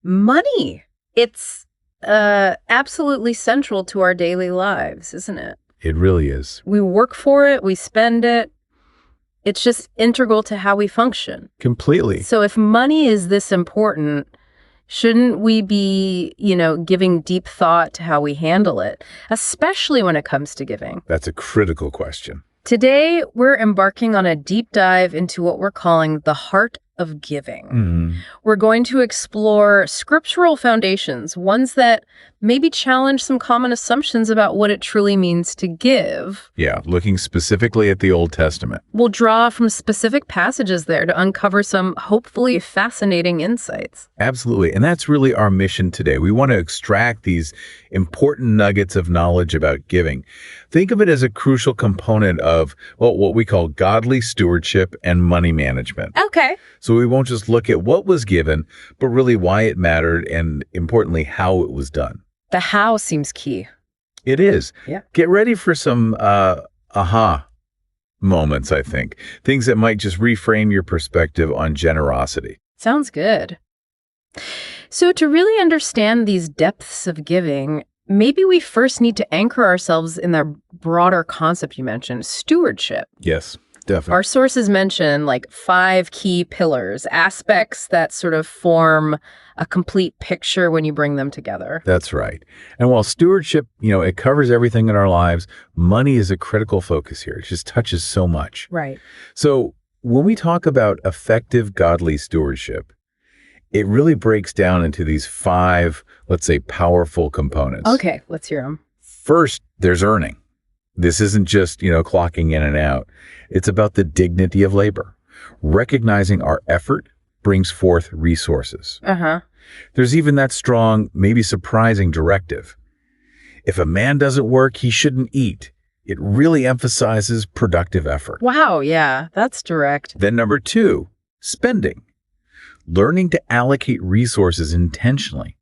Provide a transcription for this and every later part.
Money. It's absolutely central to our daily lives, isn't it? It really is. We work for it, we spend it. It's just integral to how we function. Completely. So if money is this important, shouldn't we be, giving deep thought to how we handle it, especially when it comes to giving? That's a critical question. Today, we're embarking on a deep dive into what we're calling the heart of giving. Mm-hmm. We're going to explore scriptural foundations, ones that maybe challenge some common assumptions about what it truly means to give. Yeah, looking specifically at the Old Testament. We'll draw from specific passages there to uncover some hopefully fascinating insights. Absolutely. And that's really our mission today. We want to extract these important nuggets of knowledge about giving. Think of it as a crucial component of what we call godly stewardship and money management. Okay. So we won't just look at what was given, but really why it mattered and, importantly, how it was done. The how seems key. It is. Yeah. Get ready for some aha moments, I think. Things that might just reframe your perspective on generosity. Sounds good. So to really understand these depths of giving, maybe we first need to anchor ourselves in the broader concept you mentioned, stewardship. Yes, definitely. Our sources mention 5 key pillars, aspects that sort of form a complete picture when you bring them together. That's right. And while stewardship, it covers everything in our lives, money is a critical focus here. It just touches so much. Right. So when we talk about effective godly stewardship, it really breaks down into these 5, let's say, powerful components. Okay, let's hear them. First, there's earning. This isn't just, clocking in and out. It's about the dignity of labor. Recognizing our effort brings forth resources. Uh-huh. There's even that strong, maybe surprising directive. If a man doesn't work, he shouldn't eat. It really emphasizes productive effort. Wow, yeah, that's direct. Then number 2, spending. Learning to allocate resources intentionally,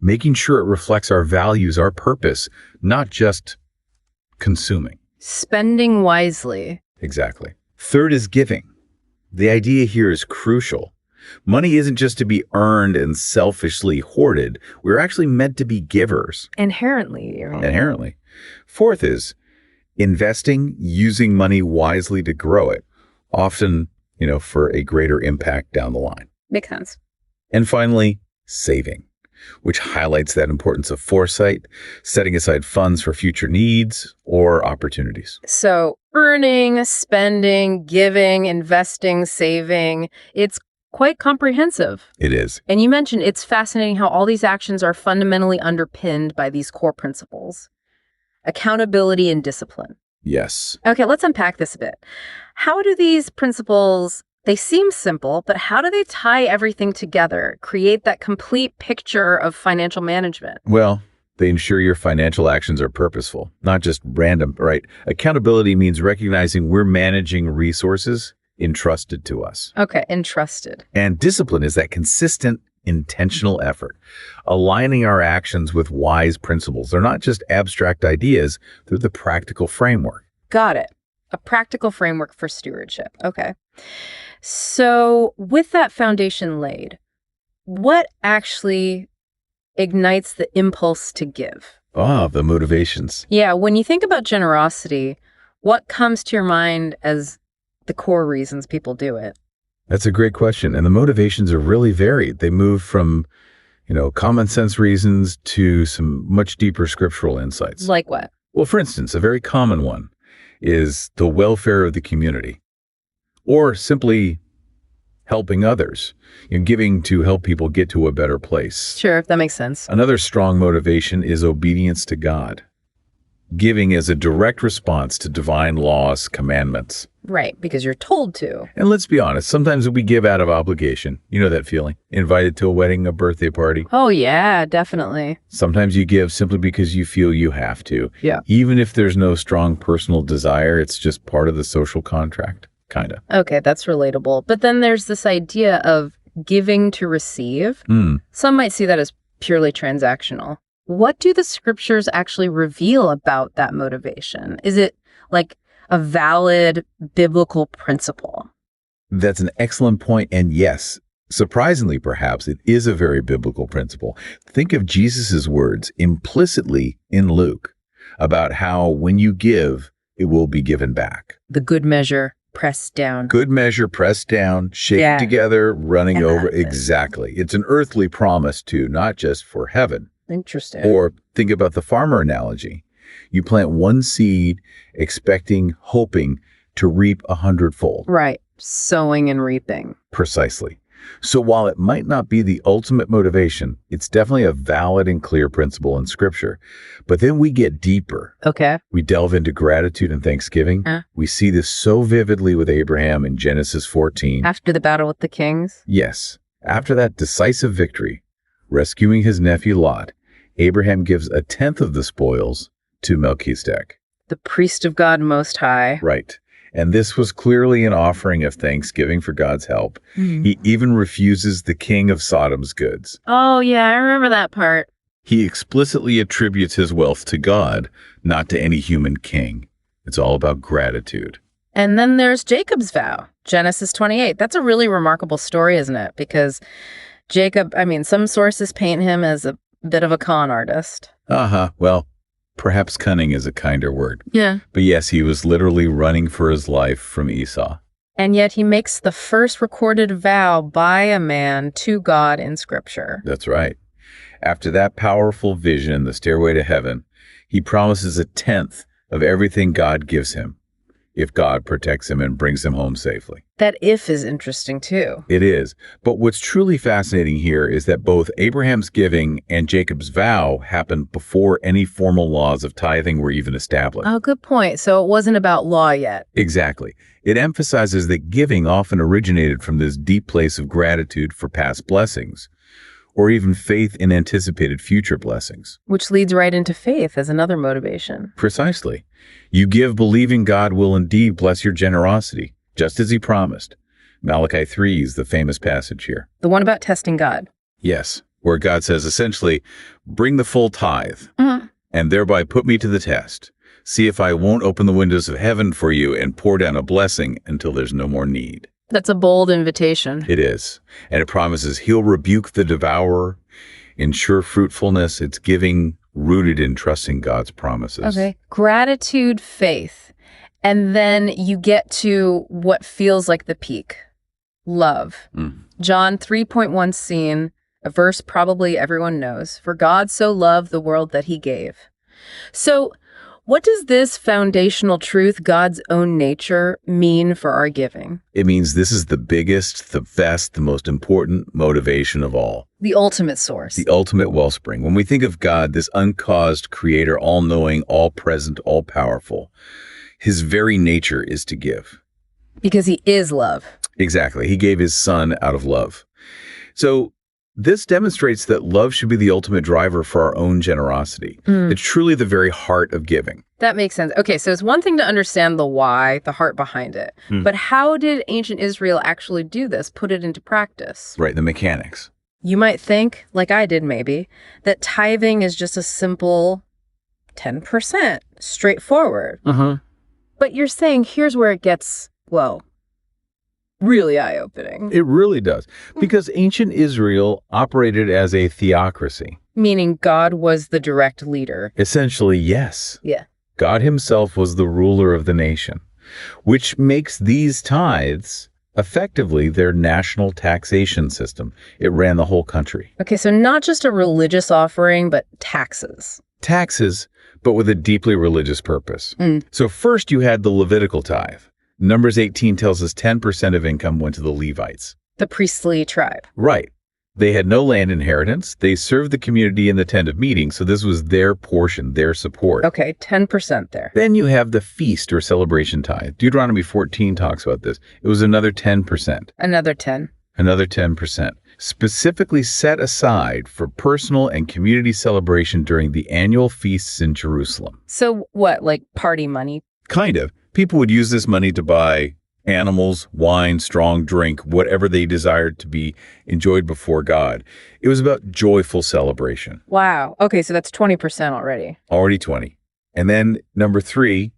making sure it reflects our values, our purpose, not just consuming. Spending wisely. Exactly. Third is giving. The idea here is crucial. Money isn't just to be earned and selfishly hoarded. We're actually meant to be givers. Inherently. Inherently. Fourth is investing, using money wisely to grow it, often, for a greater impact down the line. Makes sense. And finally, saving, which highlights that importance of foresight, setting aside funds for future needs or opportunities. So earning, spending, giving, investing, saving, it's quite comprehensive. It is. And you mentioned it's fascinating how all these actions are fundamentally underpinned by these core principles: accountability and discipline. Yes. Okay, let's unpack this a bit. How do these principles, they seem simple, but how do they tie everything together, create that complete picture of financial management? Well, they ensure your financial actions are purposeful, not just random, right? Accountability means recognizing we're managing resources entrusted to us. Okay, entrusted. And discipline is that consistent, intentional effort, aligning our actions with wise principles. They're not just abstract ideas, they're the practical framework. Got it. A practical framework for stewardship. Okay. So with that foundation laid, what actually ignites the impulse to give? Ah, the motivations. Yeah, when you think about generosity, what comes to your mind as the core reasons people do it? That's a great question. And the motivations are really varied. They move from, common sense reasons to some much deeper scriptural insights. Like what? Well, for instance, a very common one is the welfare of the community, or simply helping others, giving to help people get to a better place. Sure, that makes sense. Another strong motivation is obedience to God, giving as a direct response to divine laws, commandments. Right, because you're told to. And let's be honest, sometimes we give out of obligation. You know that feeling? Invited to a wedding, a birthday party. Oh, yeah, definitely. Sometimes you give simply because you feel you have to. Yeah. Even if there's no strong personal desire, it's just part of the social contract, kind of. Okay, that's relatable. But then there's this idea of giving to receive. Some might see that as purely transactional. What do the scriptures actually reveal about that motivation? Is it like a valid biblical principle? That's an excellent point. And yes, Surprisingly, perhaps, it is a very biblical principle. Think of Jesus' words implicitly in Luke about how when you give, it will be given back. The good measure, pressed down. Good measure, pressed down, shaken together, running over. Exactly. It's an earthly promise, too, not just for heaven. Interesting. Or think about the farmer analogy. You plant one seed, expecting, hoping to reap 100-fold. Right. Sowing and reaping. Precisely. So while it might not be the ultimate motivation, it's definitely a valid and clear principle in Scripture. But then we get deeper. Okay. We delve into gratitude and thanksgiving. We see this so vividly with Abraham in Genesis 14. After the battle with the kings? Yes. After that decisive victory, rescuing his nephew Lot, Abraham gives 1/10 of the spoils to Melchizedek. The priest of God Most High. Right. And this was clearly an offering of thanksgiving for God's help. He even refuses the king of Sodom's goods. Oh, yeah, I remember that part. He explicitly attributes his wealth to God, not to any human king. It's all about gratitude. And then there's Jacob's vow, Genesis 28. That's a really remarkable story, isn't it? Because Jacob, some sources paint him as a bit of a con artist. Well, perhaps cunning is a kinder word. Yeah. But yes, he was literally running for his life from Esau. And yet he makes the first recorded vow by a man to God in Scripture. That's right. After that powerful vision, the stairway to heaven, he promises 1/10 of everything God gives him, if God protects him and brings him home safely. That if is interesting too. It is. But what's truly fascinating here is that both Abraham's giving and Jacob's vow happened before any formal laws of tithing were even established. Oh, good point. So it wasn't about law yet. Exactly. It emphasizes that giving often originated from this deep place of gratitude for past blessings, or even faith in anticipated future blessings. Which leads right into faith as another motivation. Precisely. You give believing God will indeed bless your generosity, just as he promised. Malachi 3 is the famous passage here. The one about testing God. Yes, where God says essentially, bring the full tithe, and thereby put me to the test. See if I won't open the windows of heaven for you and pour down a blessing until there's no more need. That's a bold invitation. It is. And it promises he'll rebuke the devourer, ensure fruitfulness. It's giving rooted in trusting God's promises. Okay. Gratitude, faith. And then you get to what feels like the peak. Love. John 3.1 scene, a verse probably everyone knows. For God so loved the world that he gave. So what does this foundational truth, God's own nature, mean for our giving? It means this is the biggest, the best, the most important motivation of all. The ultimate source. The ultimate wellspring. When we think of God, this uncaused creator, all-knowing, all-present, all-powerful, his very nature is to give. Because he is love. Exactly. He gave his son out of love. So this demonstrates that love should be the ultimate driver for our own generosity. It's truly the very heart of giving. That makes sense. Okay, so it's one thing to understand the why, the heart behind it. But how did ancient Israel actually do this, put it into practice? Right, the mechanics. You might think, like I did maybe, that tithing is just a simple 10%, straightforward. But you're saying here's where it gets, well, really eye-opening. It really does. Because ancient Israel operated as a theocracy. Meaning God was the direct leader. Essentially, yes. Yeah. God himself was the ruler of the nation, which makes these tithes effectively their national taxation system. It ran the whole country. Okay, so not just a religious offering, but taxes. Taxes, but with a deeply religious purpose. So first you had the Levitical tithe. Numbers 18 tells us 10% of income went to the Levites. The priestly tribe. Right. They had no land inheritance. They served the community in the tent of meeting, so this was their portion, their support. Okay, 10% there. Then you have the feast or celebration tithe. Deuteronomy 14 talks about this. It was another 10%. Another 10. Another 10%. Specifically set aside for personal and community celebration during the annual feasts in Jerusalem. So what, like party money? Kind of. People would use this money to buy animals, wine, strong drink, whatever they desired to be enjoyed before God. It was about joyful celebration. Wow. Okay, so that's 20% already. Already 20. And then number 3,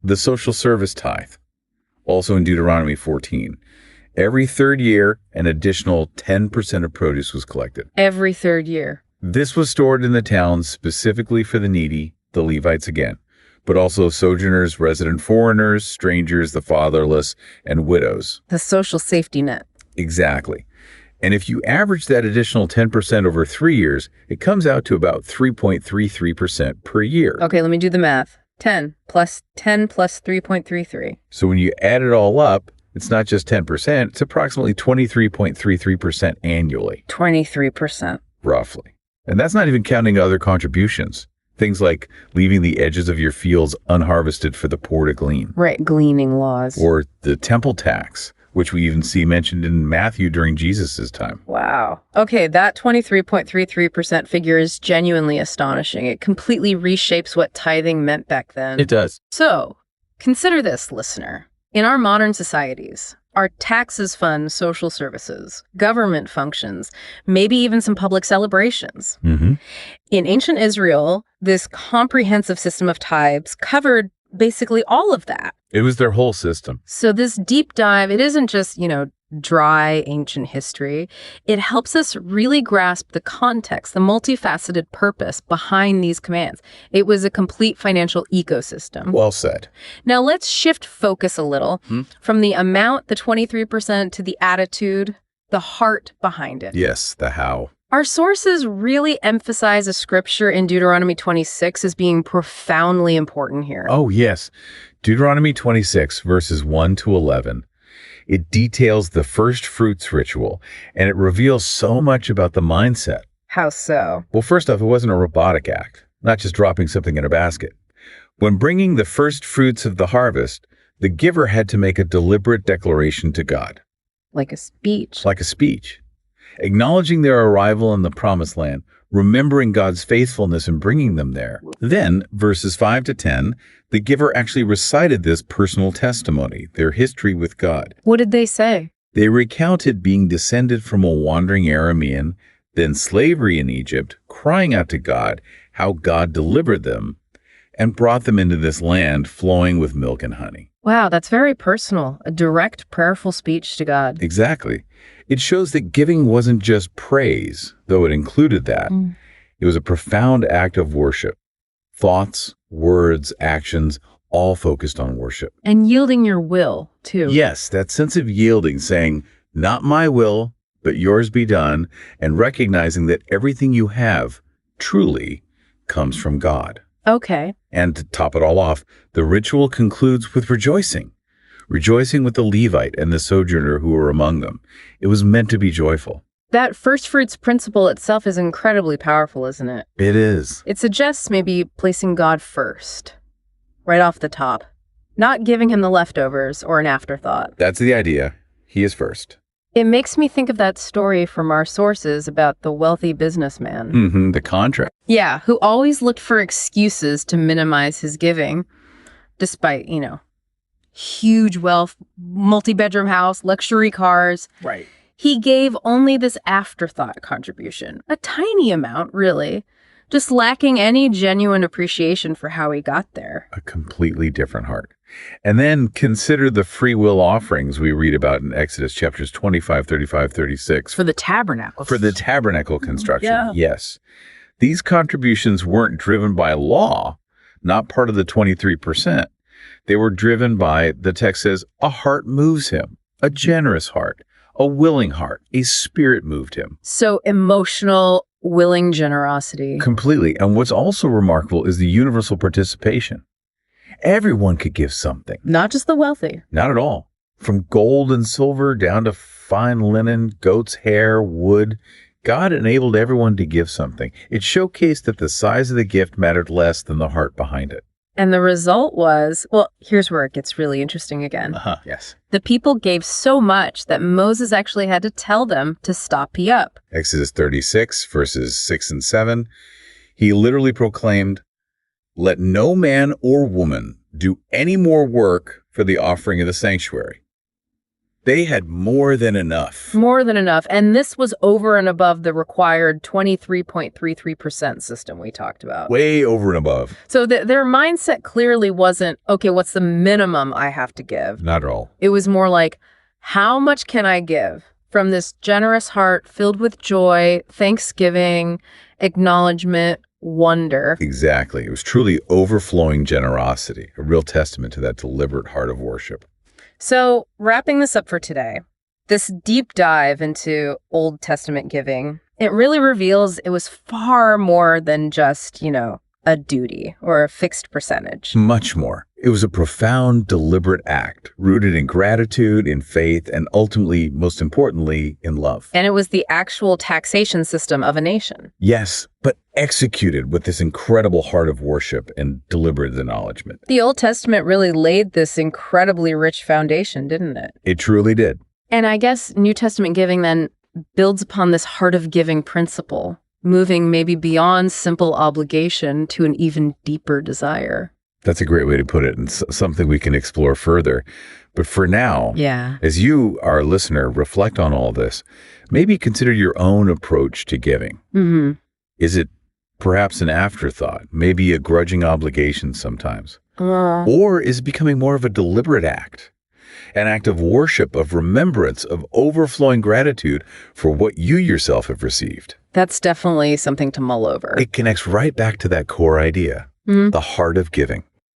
the social service tithe, also in Deuteronomy 14. Every third year, an additional 10% of produce was collected. Every third year. This was stored in the towns specifically for the needy, the Levites again, but also sojourners, resident foreigners, strangers, the fatherless, and widows. The social safety net. Exactly. And if you average that additional 10% over 3 years, it comes out to about 3.33% per year. Okay, let me do the math. 10 plus 3.33. So when you add it all up, it's not just 10%, it's approximately 23.33% annually. 23%. Roughly. And that's not even counting other contributions. Things like leaving the edges of your fields unharvested for the poor to glean. Right, gleaning laws. Or the temple tax, which we even see mentioned in Matthew during Jesus' time. Wow. Okay, that 23.33% figure is genuinely astonishing. It completely reshapes what tithing meant back then. It does. So, consider this, listener. In our modern societies, our taxes fund social services, government functions, maybe even some public celebrations. Mm-hmm. In ancient Israel, this comprehensive system of tithes covered basically all of that. It was their whole system. So this deep dive, it isn't just, dry ancient history. It helps us really grasp the context, the multifaceted purpose behind these commands. It was a complete financial ecosystem. Well said. Now let's shift focus a little from the amount, the 23%, to the attitude, the heart behind it. Yes, the how. Our sources really emphasize a scripture in Deuteronomy 26 as being profoundly important here. Oh, yes. Deuteronomy 26, verses 1 to 11. It details the first fruits ritual, and it reveals so much about the mindset. How so? Well, first off, it wasn't a robotic act, not just dropping something in a basket. When bringing the first fruits of the harvest, the giver had to make a deliberate declaration to God. Like a speech. Like a speech. Acknowledging their arrival in the promised land, remembering God's faithfulness in bringing them there. Then, verses 5 to 10, the giver actually recited this personal testimony, their history with God. What did they say? They recounted being descended from a wandering Aramean, then slavery in Egypt, crying out to God how God delivered them and brought them into this land flowing with milk and honey. Wow, that's very personal, a direct, prayerful speech to God. Exactly. It shows that giving wasn't just praise, though it included that. It was a profound act of worship. Thoughts, words, actions, all focused on worship. And yielding your will, too. Yes, that sense of yielding, saying, not my will, but yours be done, and recognizing that everything you have truly comes from God. Okay. And to top it all off, the ritual concludes with rejoicing. Rejoicing with the Levite and the sojourner who were among them. It was meant to be joyful. That first fruits principle itself is incredibly powerful, isn't it? It is. It suggests maybe placing God first, right off the top, not giving him the leftovers or an afterthought. That's the idea. He is first. It makes me think of that story from our sources about the wealthy businessman. The contract. Yeah, who always looked for excuses to minimize his giving, despite, huge wealth, multi-bedroom house, luxury cars. Right. He gave only this afterthought contribution, a tiny amount, really, just lacking any genuine appreciation for how he got there. A completely different heart. And then consider the free will offerings we read about in Exodus chapters 25, 35, 36. For the tabernacle. For the tabernacle construction, Yeah. Yes. These contributions weren't driven by law, not part of the 23%. They were driven by, the text says, a heart moves him, a generous heart, a willing heart, a spirit moved him. So emotional, willing generosity. Completely. And what's also remarkable is the universal participation. Everyone could give something. Not just the wealthy. Not at all. From gold and silver down to fine linen, goat's hair, wood, God enabled everyone to give something. It showcased that the size of the gift mattered less than the heart behind it. And the result was, well, here's where it gets really interesting again. Yes. The people gave so much that Moses actually had to tell them to stop up. Exodus 36, verses 6 and 7. He literally proclaimed, "Let no man or woman do any more work for the offering of the sanctuary." They had more than enough. More than enough. And this was over and above the required 23.33% system we talked about. Way over and above. So their mindset clearly wasn't, okay, what's the minimum I have to give? Not at all. It was more like, How much can I give from this generous heart filled with joy, thanksgiving, acknowledgement, wonder? Exactly. It was truly overflowing generosity, a real testament to that deliberate heart of worship. So, wrapping this up for today, this deep dive into Old Testament giving, it really reveals it was far more than just, a duty or a fixed percentage. Much more. It was a profound, deliberate act, rooted in gratitude, in faith, and ultimately, most importantly, in love. And it was the actual taxation system of a nation. Yes, but executed with this incredible heart of worship and deliberate acknowledgement. The Old Testament really laid this incredibly rich foundation, didn't it? It truly did. And I guess New Testament giving then builds upon this heart of giving principle, moving maybe beyond simple obligation to an even deeper desire. That's a great way to put it, and something we can explore further. But for now, as you, our listener, reflect on all this, maybe consider your own approach to giving. Mm-hmm. Is it perhaps an afterthought, maybe a grudging obligation sometimes? Or is it becoming more of a deliberate act? An act of worship, of remembrance, of overflowing gratitude for what you yourself have received. That's definitely something to mull over. It connects right back to that core idea, the heart of giving.